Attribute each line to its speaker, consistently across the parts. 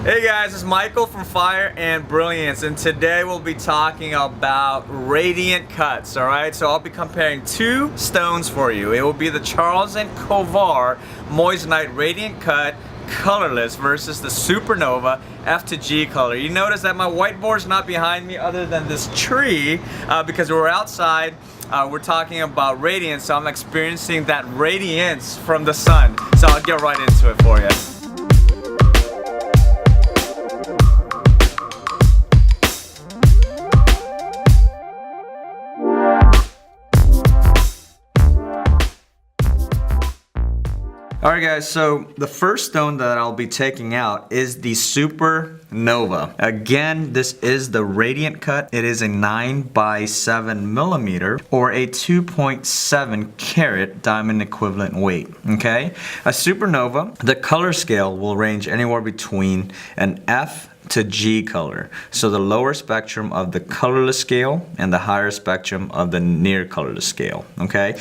Speaker 1: Hey guys, it's Michael from Fire and Brilliance, and today we'll be talking about radiant cuts, alright? So I'll be comparing two stones for you. It will be the Charles Colvard Moissanite Radiant Cut Colorless versus the SUPERNOVA F2g color. You notice that my whiteboard's not behind me other than this tree because we're outside. We're talking about radiance, so I'm experiencing that radiance from the sun. So I'll get right into it for you. Alright guys, so the first stone that I'll be taking out is the SUPERNOVA. Again, this is the Radiant Cut. It is a 9x7mm or a 2.7 carat diamond equivalent weight, okay? A SUPERNOVA, the color scale will range anywhere between an F to G color. So the lower spectrum of the colorless scale and the higher spectrum of the near colorless scale, okay?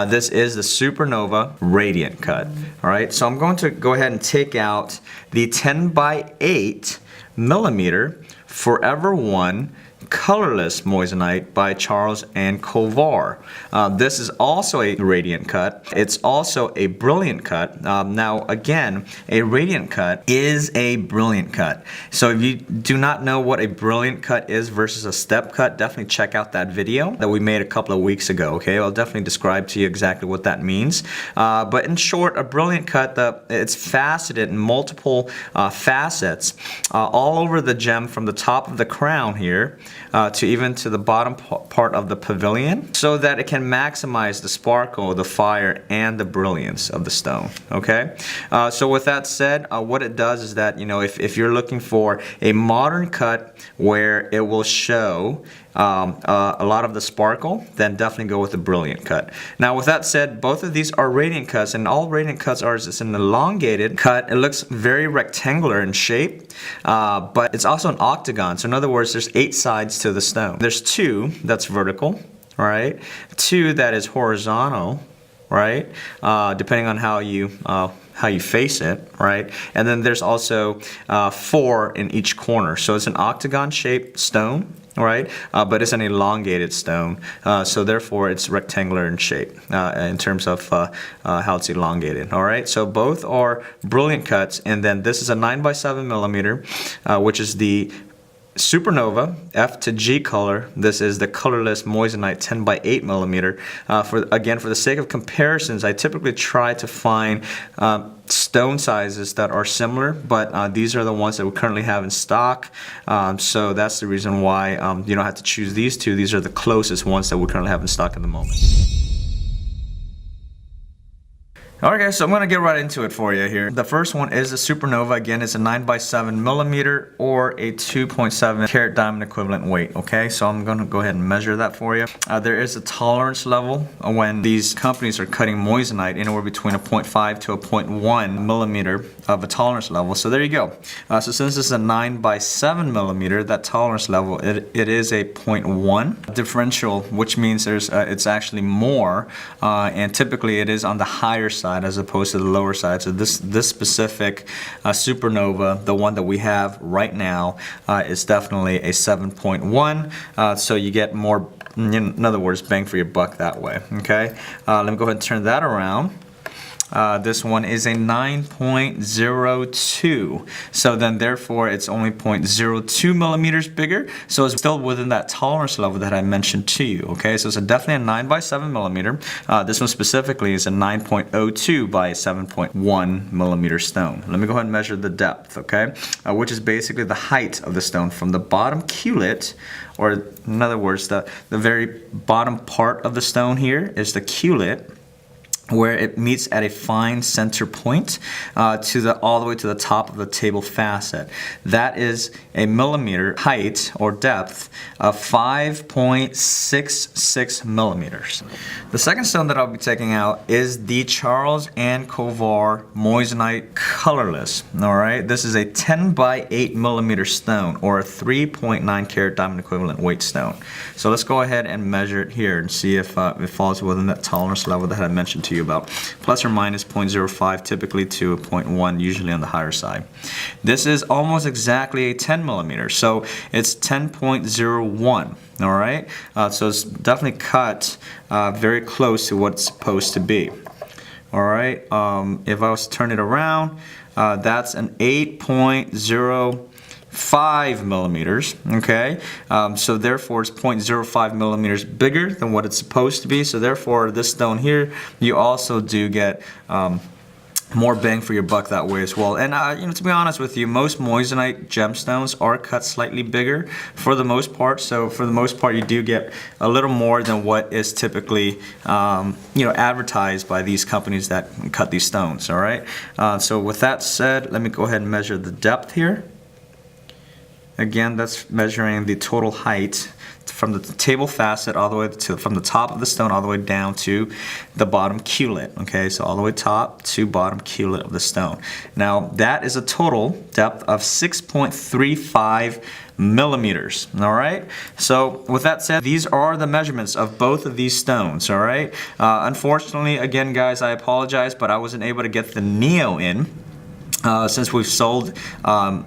Speaker 1: This is the SUPERNOVA Radiant Cut, all right? So I'm going to go ahead and take out the 10x8mm Forever One Colorless Moissanite by Charles Colvard. This is also a radiant cut. It's also a brilliant cut. Now again, a radiant cut is a brilliant cut. So if you do not know what a brilliant cut is versus a step cut, definitely check out that video that we made a couple of weeks ago, okay? I'll definitely describe to you exactly what that means. But in short, a brilliant cut, it's faceted in multiple facets all over the gem from the top of the crown here to even to the bottom part of the pavilion, so that it can maximize the sparkle, the fire, and the brilliance of the stone, okay? So with that said, what it does is that, you know, if you're looking for a modern cut where it will show a lot of the sparkle, then definitely go with the brilliant cut. Now with that said, both of these are radiant cuts, and all radiant cuts are just an elongated cut. It looks very rectangular in shape, but it's also an octagon. So in other words, there's 8 sides to the stone. There's 2 that's vertical, right? 2 that is horizontal, right? Depending on how you face it, right? And then there's also 4 in each corner. So it's an octagon shaped stone, right? But it's an elongated stone, so therefore it's rectangular in shape in terms of how it's elongated. All right, so both are brilliant cuts, and then this is a 9x7mm, which is the SUPERNOVA F2g color. This is the colorless Moissanite 10x8mm. For the sake of comparisons, I typically try to find stone sizes that are similar, but these are the ones that we currently have in stock. So that's the reason why you don't have to choose these two. These are the closest ones that we currently have in stock at the moment. Alright guys, so I'm going to get right into it for you here. The first one is the SUPERNOVA. Again, it's a 9x7mm or a 2.7 carat diamond equivalent weight, okay? So I'm going to go ahead and measure that for you. There is a tolerance level when these companies are cutting moissanite, anywhere between a 0.5 to a 0.1 millimeter of a tolerance level. So there you go. So since this is a 9x7mm, that tolerance level, it is a 0.1 differential, which means it's actually more, and typically it is on the higher side as opposed to the lower side. So this specific SUPERNOVA, the one that we have right now, is definitely a 7.1. So you get more, in other words, bang for your buck that way. Okay, let me go ahead and turn that around. This one is a 9.02, so then therefore it's only 0.02 millimeters bigger, so it's still within that tolerance level that I mentioned to you, okay? So it's definitely a 9x7mm. This one specifically is a 9.02 by 7.1 millimeter stone. Let me go ahead and measure the depth, okay? Which is basically the height of the stone from the bottom culet, or in other words, the very bottom part of the stone here is the culet, where it meets at a fine center point all the way to the top of the table facet. That is a millimeter height or depth of 5.66 millimeters. The second stone that I'll be taking out is the Charles Colvard Moissanite Colorless. All right, this is a 10x8mm stone, or a 3.9 carat diamond equivalent weight stone. So let's go ahead and measure it here and see if it falls within that tolerance level that I mentioned to you to you about, plus or minus 0.05, typically to a 0.1, usually on the higher side. This is almost exactly a 10 millimeter, so it's 10.01. All right, so it's definitely cut very close to what it's supposed to be. All right, if I was to turn it around, that's an 8.05 millimeters, okay? So therefore it's 0.05 millimeters bigger than what it's supposed to be. So therefore this stone here, you also do get more bang for your buck that way as well. And you know, to be honest with you, most moissanite gemstones are cut slightly bigger for the most part. So for the most part, you do get a little more than what is typically you know, advertised by these companies that cut these stones. All right. So with that said, let me go ahead and measure the depth here. Again, that's measuring the total height from the table facet all the way to from the top of the stone all the way down to the bottom culet. Okay, so all the way top to bottom culet of the stone. Now that is a total depth of 6.35 millimeters. All right, so with that said, these are the measurements of both of these stones. All right, unfortunately, again guys, I apologize, but I wasn't able to get the Neo in. Since we've sold,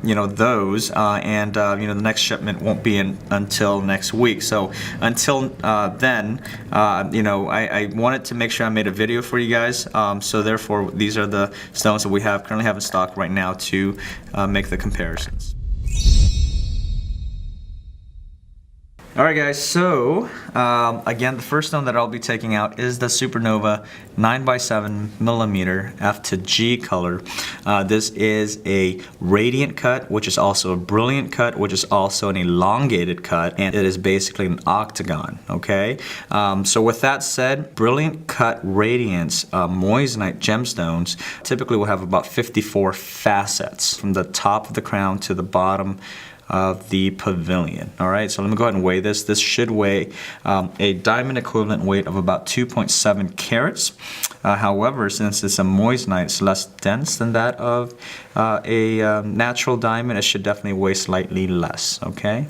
Speaker 1: you know, those, and you know, the next shipment won't be in until next week. So until then, you know, I wanted to make sure I made a video for you guys. So therefore, these are the stones that we currently have in stock right now to make the comparisons. Alright guys, so again, the first stone that I'll be taking out is the Supernova 9x7 millimeter F2g color. This is a radiant cut, which is also a brilliant cut, which is also an elongated cut, and it is basically an octagon, okay? So with that said, brilliant cut radiance moissanite gemstones typically will have about 54 facets from the top of the crown to the bottom of the pavilion. All right, so let me go ahead and weigh this. This should weigh a diamond equivalent weight of about 2.7 carats. However, since it's a moissanite, it's less dense than that of a natural diamond. It should definitely weigh slightly less, okay?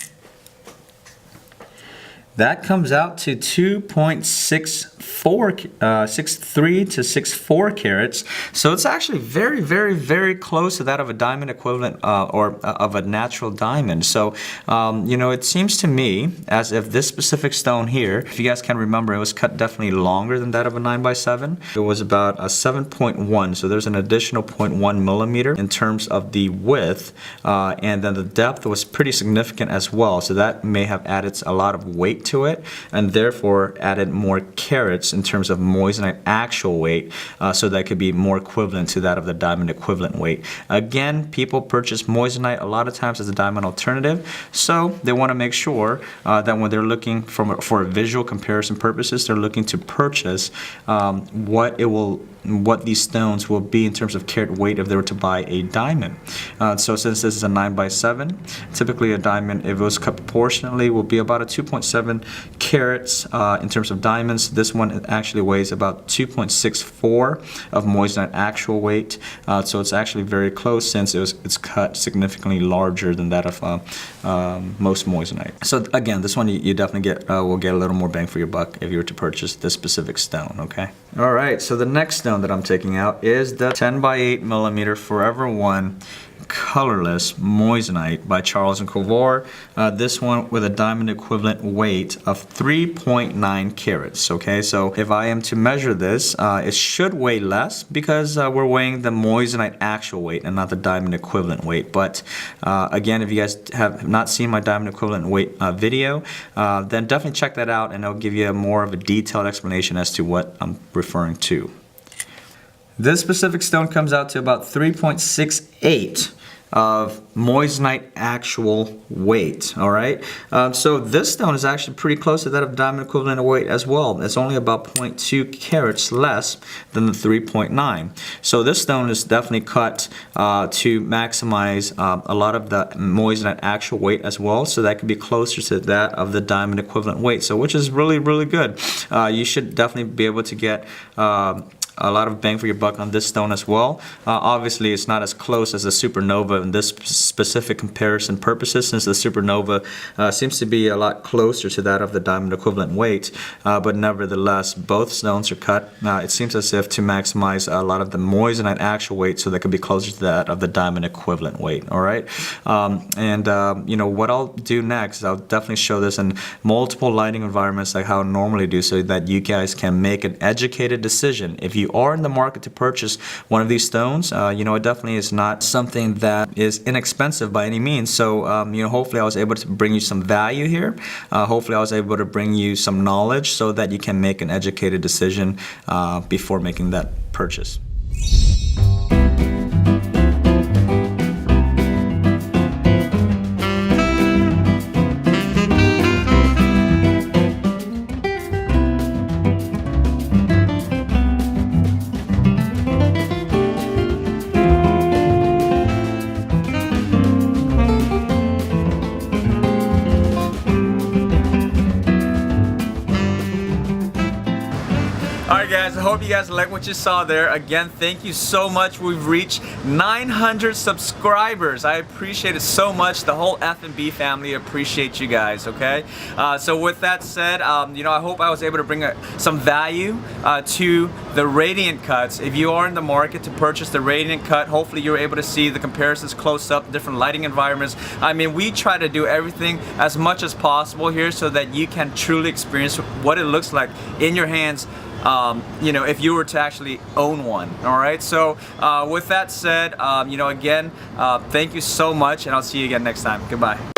Speaker 1: That comes out to 2.63 to 64 carats. So it's actually very, very, very close to that of a diamond equivalent or of a natural diamond. So, you know, it seems to me as if this specific stone here, if you guys can remember, it was cut definitely longer than that of a 9x7. It was about a 7.1. So there's an additional 0.1 millimeter in terms of the width. And then the depth was pretty significant as well. So that may have added a lot of weight to it, and therefore added more carats in terms of moissanite actual weight, so that could be more equivalent to that of the diamond equivalent weight. Again, people purchase moissanite a lot of times as a diamond alternative, so they want to make sure that when they're looking for visual comparison purposes, they're looking to purchase what these stones will be in terms of carat weight if they were to buy a diamond. So since this is a 9x7, typically a diamond, if it was cut proportionally, will be about a 2.7 carats in terms of diamonds. This one actually weighs about 2.64 of moissanite actual weight. So it's actually very close since it's cut significantly larger than that of most moissanite. So again, this one you definitely will get a little more bang for your buck if you were to purchase this specific stone, okay? All right, so the next stone that I'm taking out is the 10x8 millimeter Forever One Colorless Moissanite by Charles and Colvard. This one with a diamond equivalent weight of 3.9 carats. Okay, so if I am to measure this, it should weigh less because we're weighing the moissanite actual weight and not the diamond equivalent weight. But again, if you guys have not seen my diamond equivalent weight video, then definitely check that out, and I'll give you more of a detailed explanation as to what I'm referring to. This specific stone comes out to about 3.68 of moissanite actual weight. All right, so this stone is actually pretty close to that of diamond equivalent weight as well. It's only about 0.2 carats less than the 3.9. So this stone is definitely cut to maximize a lot of the moissanite actual weight as well, so that could be closer to that of the diamond equivalent weight. So which is really, really good. You should definitely be able to get a lot of bang for your buck on this stone as well. Obviously, it's not as close as the Supernova in this specific comparison purposes, since the Supernova seems to be a lot closer to that of the diamond equivalent weight. But nevertheless, both stones are cut. It seems as if to maximize a lot of the moissanite actual weight, so that could be closer to that of the diamond equivalent weight. All right, you know what I'll do next? I'll definitely show this in multiple lighting environments, like how I normally do, so that you guys can make an educated decision. If you are in the market to purchase one of these stones, you know, it definitely is not something that is inexpensive by any means. So, you know, hopefully I was able to bring you some value here. Hopefully I was able to bring you some knowledge so that you can make an educated decision before making that purchase. Alright guys, I hope you guys like what you saw there. Again, thank you so much. We've reached 900 subscribers. I appreciate it so much. The whole F&B family appreciate you guys, okay? So with that said, you know, I hope I was able to bring some value to the Radiant cuts. If you are in the market to purchase the Radiant cut, hopefully you're able to see the comparisons close up, different lighting environments. I mean, we try to do everything as much as possible here so that you can truly experience what it looks like in your hands. You know, if you were to actually own one. All right, so with that said, you know, again, thank you so much, and I'll see you again next time. Goodbye.